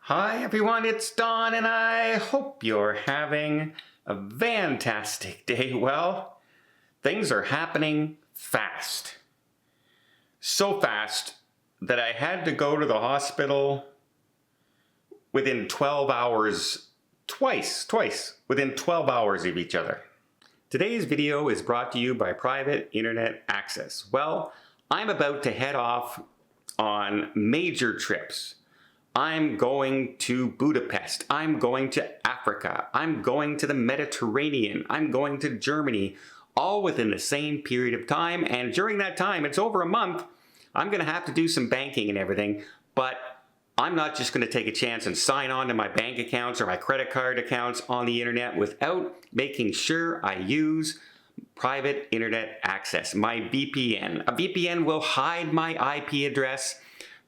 Hi everyone, it's Don and I hope you're having a fantastic day. Well, things are happening fast. So fast that I had to go to the hospital within 12 hours, twice, within 12 hours of each other. Today's video is brought to you by Private Internet Access. Well, I'm about to head off on major trips. I'm going to Budapest, I'm going to Africa, I'm going to the Mediterranean, I'm going to Germany, all within the same period of time. And during that time, it's over a month, I'm gonna have to do some banking and everything, but I'm not just gonna take a chance and sign on to my bank accounts or my credit card accounts on the internet without making sure I use Private Internet Access, my VPN. A VPN will hide my IP address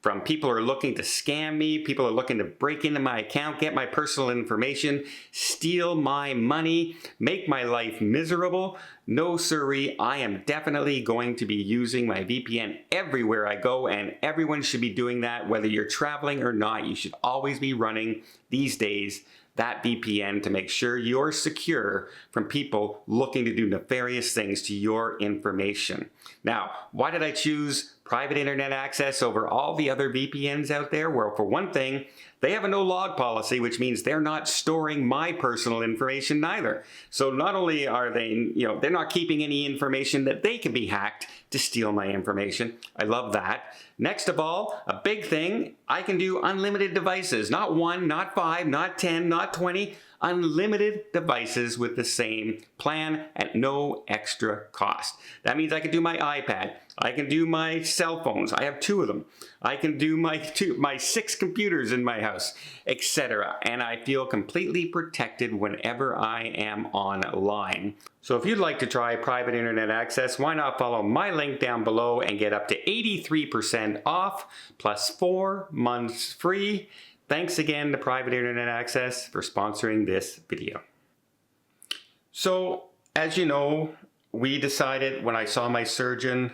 from people who are looking to scam me, people who are looking to break into my account, get my personal information, steal my money, make my life miserable. No siree, I am definitely going to be using my VPN everywhere I go, and everyone should be doing that whether you're traveling or not. You should always be running these days that VPN to make sure you're secure from people looking to do nefarious things to your information. Now, why did I choose Private Internet Access over all the other VPNs out there? Well, for one thing, they have a no log policy, which means they're not storing my personal information neither. So not only are they, they're not keeping any information that they can be hacked to steal my information. I love that. Next of all, a big thing, I can do unlimited devices. Not 1, not 5, not 10, not 20. Unlimited devices with the same plan at no extra cost. That means I can do my iPad, I can do my cell phones, I have 2 of them, I can do my 6 computers in my house, etc. And I feel completely protected whenever I am online. So if you'd like to try Private Internet Access, why not follow my link down below and get up to 83% off plus 4 months free. Thanks again to Private Internet Access for sponsoring this video. So, as you know, we decided when I saw my surgeon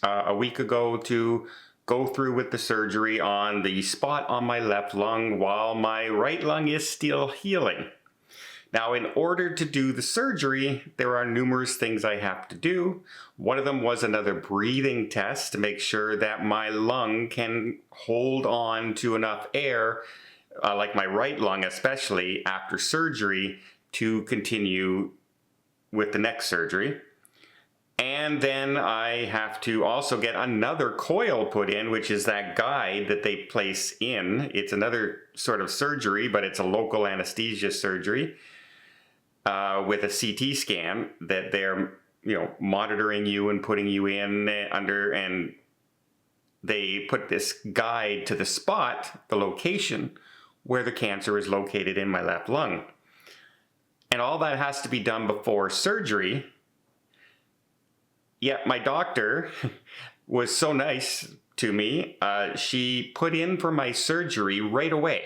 a week ago to go through with the surgery on the spot on my left lung while my right lung is still healing. Now, in order to do the surgery, there are numerous things I have to do. One of them was another breathing test to make sure that my lung can hold on to enough air, like my right lung especially, after surgery to continue with the next surgery. And then I have to also get another coil put in, which is that guide that they place in. It's another sort of surgery, but it's a local anesthesia surgery. With a CT scan that they're, monitoring you and putting you in under, and they put this guide to the spot, the location where the cancer is located in my left lung. And all that has to be done before surgery. Yet my doctor was so nice to me. She put in for my surgery right away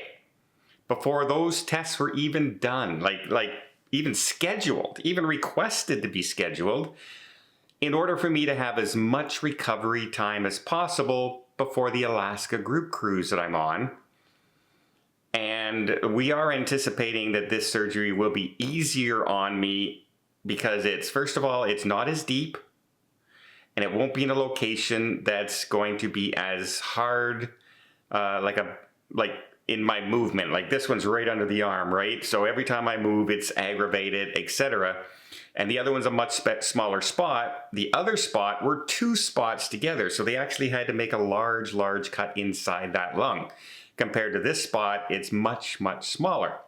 before those tests were even done, like even scheduled, even requested to be scheduled, in order for me to have as much recovery time as possible before the Alaska group cruise that I'm on. And we are anticipating that this surgery will be easier on me because it's, first of all, it's not as deep, and it won't be in a location that's going to be as hard, like in my movement. Like this one's right under the arm, right? So every time I move, it's aggravated, etc. And the other one's a much smaller spot. The other spot were 2 spots together. So they actually had to make a large cut inside that lung. Compared to this spot, it's much smaller.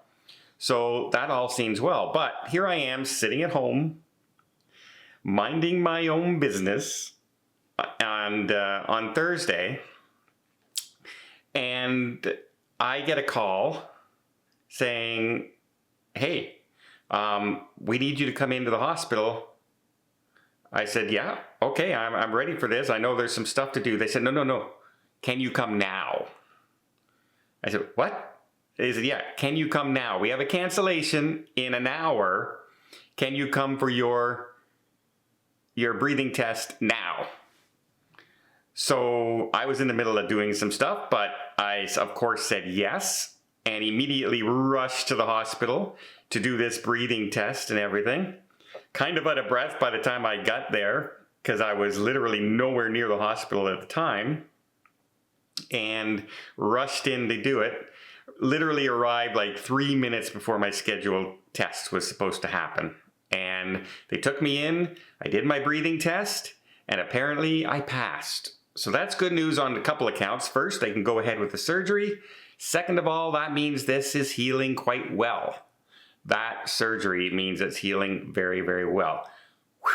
So that all seems well. But here I am sitting at home, minding my own business, and on Thursday, and I get a call saying, hey, we need you to come into the hospital. I said, yeah, okay, I'm ready for this. I know there's some stuff to do. They said, no. Can you come now? I said, what? They said, yeah, can you come now? We have a cancellation in an hour. Can you come for your breathing test now? So I was in the middle of doing some stuff, but I, of course, said yes. and immediately rushed to the hospital to do this breathing test and everything. Kind of out of breath by the time I got there, because I was literally nowhere near the hospital at the time, and rushed in to do it. Literally arrived like 3 minutes before my scheduled test was supposed to happen. And they took me in, I did my breathing test, and apparently I passed. So that's good news on a couple of counts. First, they can go ahead with the surgery. Second of all, that means this is healing quite well. That surgery means it's healing very, very well. Whew.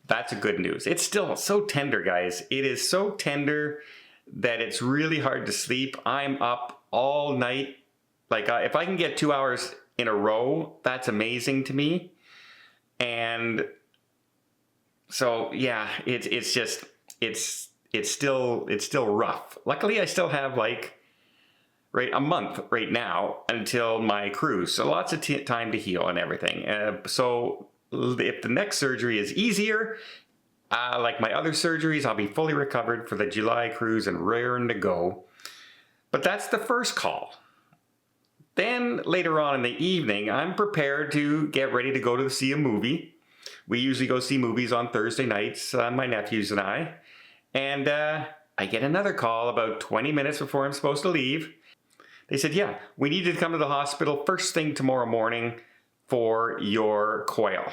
That's a good news. It's still so tender, guys. It is so tender that it's really hard to sleep. I'm up all night. Like if I can get 2 hours in a row, that's amazing to me. And so yeah, it's still rough. Luckily, I still have like a month right now until my cruise, so lots of time to heal and everything. So if the next surgery is easier, like my other surgeries, I'll be fully recovered for the July cruise and raring to go. But that's the first call. Then later on in the evening, I'm prepared to get ready to go to see a movie. We usually go see movies on Thursday nights, my nephews and I. And I get another call about 20 minutes before I'm supposed to leave. They said, yeah, we need you to come to the hospital first thing tomorrow morning for your coil.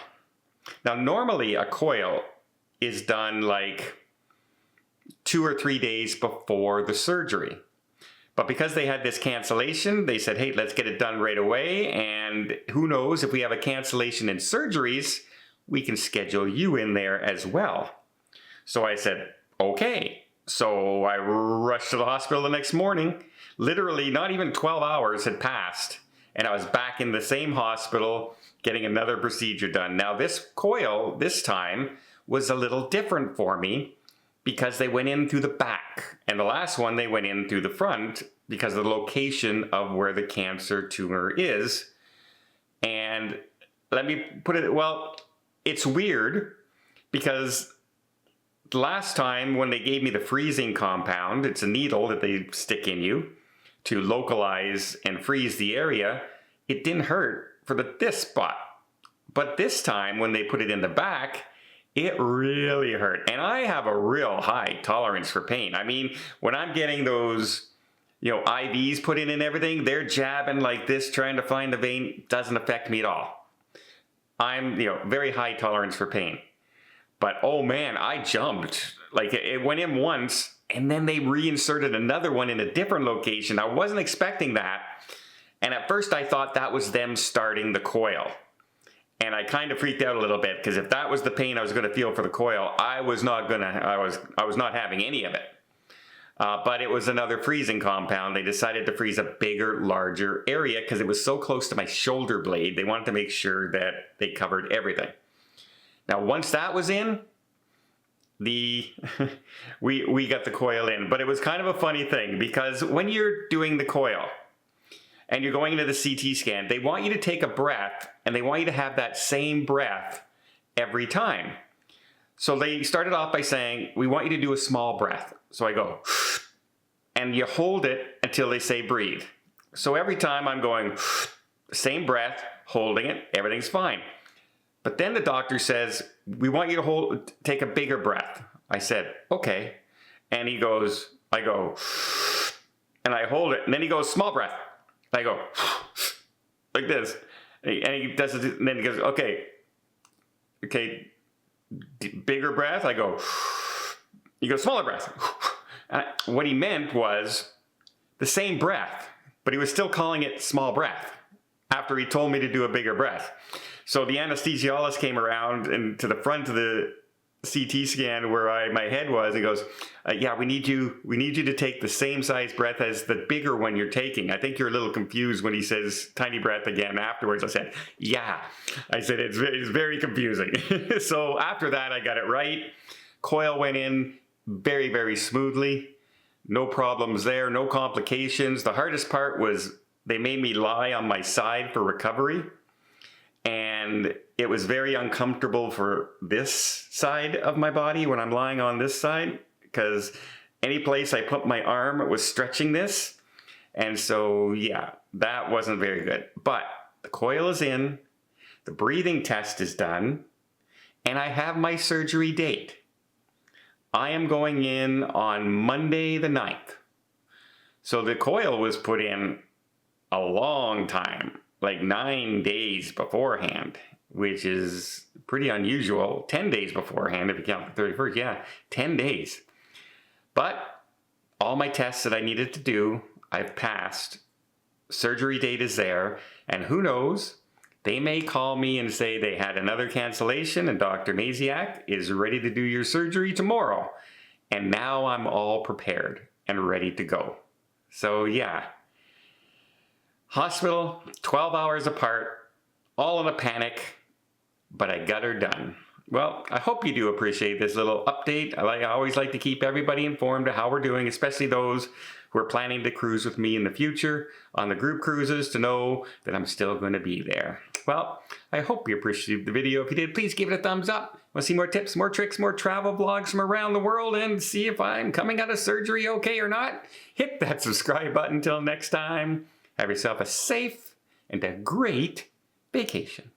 Now, normally a coil is done like 2 or 3 days before the surgery. But because they had this cancellation, they said, hey, let's get it done right away. And who knows, if we have a cancellation in surgeries, we can schedule you in there as well. So I said, okay. So I rushed to the hospital the next morning. Literally, not even 12 hours had passed, and I was back in the same hospital getting another procedure done. Now, this coil, this time, was a little different for me because they went in through the back, and the last one they went in through the front because of the location of where the cancer tumor is. And let me put it, well, it's weird because last time when they gave me the freezing compound, it's a needle that they stick in you to localize and freeze the area, it didn't hurt for this spot. But this time when they put it in the back, it really hurt. And I have a real high tolerance for pain. I mean, when I'm getting those, IVs put in and everything, they're jabbing like this, trying to find the vein, doesn't affect me at all. I'm, very high tolerance for pain. But oh man, I jumped. Like it went in once and then they reinserted another one in a different location. I wasn't expecting that. And at first I thought that was them starting the coil. And I kind of freaked out a little bit because if that was the pain I was going to feel for the coil, I was not having any of it. But it was another freezing compound. They decided to freeze a bigger, larger area because it was so close to my shoulder blade. They wanted to make sure that they covered everything. Now, once that was in, we got the coil in. But it was kind of a funny thing because when you're doing the coil and you're going into the CT scan, they want you to take a breath and they want you to have that same breath every time. So they started off by saying, we want you to do a small breath. So I go, and you hold it until they say breathe. So every time I'm going, same breath, holding it, everything's fine. But then the doctor says, we want you to take a bigger breath. I said, okay. And I go, and I hold it. And then he goes, small breath. I go, like this. And he does it, and then he goes, okay, bigger breath. I go, he goes, smaller breath. What he meant was the same breath, but he was still calling it small breath after he told me to do a bigger breath. So the anesthesiologist came around and to the front of the CT scan where my head was, and goes, yeah, we need you to take the same size breath as the bigger one you're taking. I think you're a little confused when he says tiny breath again afterwards. I said, yeah. I said, it's very confusing. So after that, I got it right. Coil went in very, very smoothly. No problems there, no complications. The hardest part was they made me lie on my side for recovery. And it was very uncomfortable for this side of my body when I'm lying on this side, because any place I put my arm, it was stretching this. And so, yeah, that wasn't very good. But the coil is in, the breathing test is done, and I have my surgery date. I am going in on Monday the 9th. So the coil was put in a long time, like 9 days beforehand, which is pretty unusual. 10 days beforehand, if you count the 31st, yeah, 10 days. But all my tests that I needed to do, I've passed. Surgery date is there, and who knows, they may call me and say they had another cancellation and Dr. Naziak is ready to do your surgery tomorrow. And now I'm all prepared and ready to go. So yeah, hospital, 12 hours apart, all in a panic, but I got her done. Well, I hope you do appreciate this little update. I always like to keep everybody informed of how we're doing, especially those who are planning to cruise with me in the future on the group cruises, to know that I'm still going to be there. Well, I hope you appreciated the video. If you did, please give it a thumbs up. Want to see more tips, more tricks, more travel vlogs from around the world, and see if I'm coming out of surgery okay or not? Hit that subscribe button. Until next time, have yourself a safe and a great vacation.